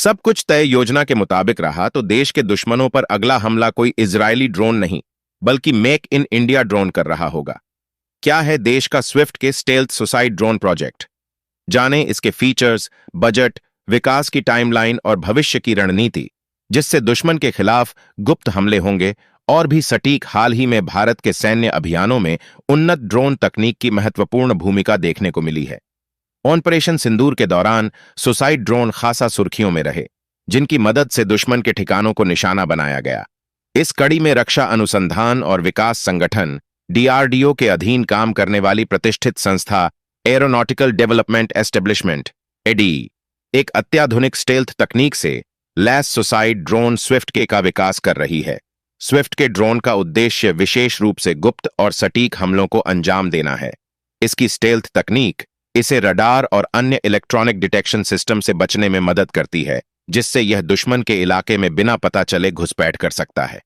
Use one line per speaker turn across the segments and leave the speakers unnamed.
सब कुछ तय योजना के मुताबिक रहा तो देश के दुश्मनों पर अगला हमला कोई इजरायली ड्रोन नहीं बल्कि मेक इन इंडिया ड्रोन कर रहा होगा। क्या है देश का स्विफ्ट के स्टेल्थ सुसाइड ड्रोन प्रोजेक्ट? जाने इसके फीचर्स, बजट, विकास की टाइमलाइन और भविष्य की रणनीति, जिससे दुश्मन के खिलाफ गुप्त हमले होंगे और भी सटीक। हाल ही में भारत के सैन्य अभियानों में उन्नत ड्रोन तकनीक की महत्वपूर्ण भूमिका देखने को मिली है। ऑपरेशन सिंदूर के दौरान सुसाइड ड्रोन खासा सुर्खियों में रहे, जिनकी मदद से दुश्मन के ठिकानों को निशाना बनाया गया। इस कड़ी में रक्षा अनुसंधान और विकास संगठन डीआरडीओ के अधीन काम करने वाली प्रतिष्ठित संस्था एरोनॉटिकल डेवलपमेंट एस्टेब्लिशमेंट एडीई एक अत्याधुनिक स्टेल्थ तकनीक से लैस सुसाइड ड्रोन स्विफ्ट के का विकास कर रही है। स्विफ्ट के ड्रोन का उद्देश्य विशेष रूप से गुप्त और सटीक हमलों को अंजाम देना है। इसकी स्टेल्थ तकनीक इसे रडार और अन्य इलेक्ट्रॉनिक डिटेक्शन सिस्टम से बचने में मदद करती है, जिससे यह दुश्मन के इलाके में बिना पता चले घुसपैठ कर सकता है।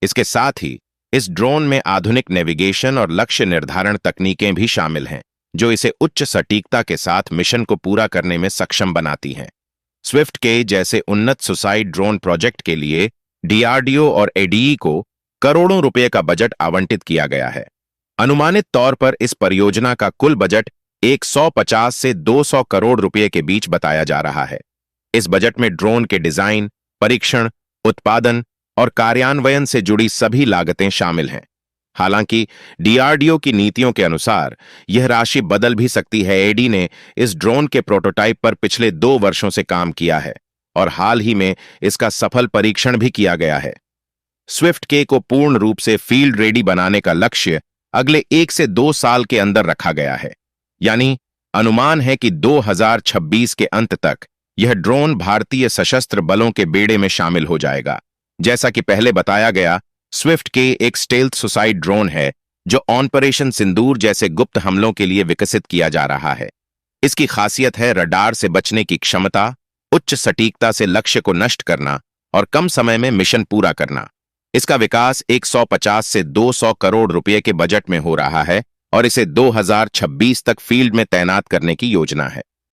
इसके साथ ही इस ड्रोन में आधुनिक नेविगेशन और लक्ष्य निर्धारण तकनीकें भी शामिल हैं, जो इसे उच्च सटीकता के साथ मिशन को पूरा करने में सक्षम बनाती हैं। स्विफ्ट के जैसे उन्नत सुसाइड ड्रोन प्रोजेक्ट के लिए डीआरडीओ और एडीई को करोड़ों रुपए का बजट आवंटित किया गया है। अनुमानित तौर पर इस परियोजना का कुल बजट 150 से 200 करोड़ रुपए के बीच बताया जा रहा है। इस बजट में ड्रोन के डिजाइन, परीक्षण, उत्पादन और कार्यान्वयन से जुड़ी सभी लागतें शामिल हैं। हालांकि डीआरडीओ की नीतियों के अनुसार यह राशि बदल भी सकती है। एडी ने इस ड्रोन के प्रोटोटाइप पर पिछले 2 वर्षों से काम किया है और हाल ही में इसका सफल परीक्षण भी किया गया है। स्विफ्ट के को पूर्ण रूप से फील्ड रेडी बनाने का लक्ष्य अगले 1 से 2 साल के अंदर रखा गया है। यानी अनुमान है कि 2026 के अंत तक यह ड्रोन भारतीय सशस्त्र बलों के बेड़े में शामिल हो जाएगा। जैसा कि पहले बताया गया, स्विफ्ट के एक स्टेल्थ सुसाइड ड्रोन है जो ऑपरेशन सिंदूर जैसे गुप्त हमलों के लिए विकसित किया जा रहा है। इसकी खासियत है रडार से बचने की क्षमता, उच्च सटीकता से लक्ष्य को नष्ट करना और कम समय में मिशन पूरा करना। इसका विकास 150 से 200 करोड़ रुपए के बजट में हो रहा है और इसे 2026 तक फील्ड में तैनात करने की योजना है।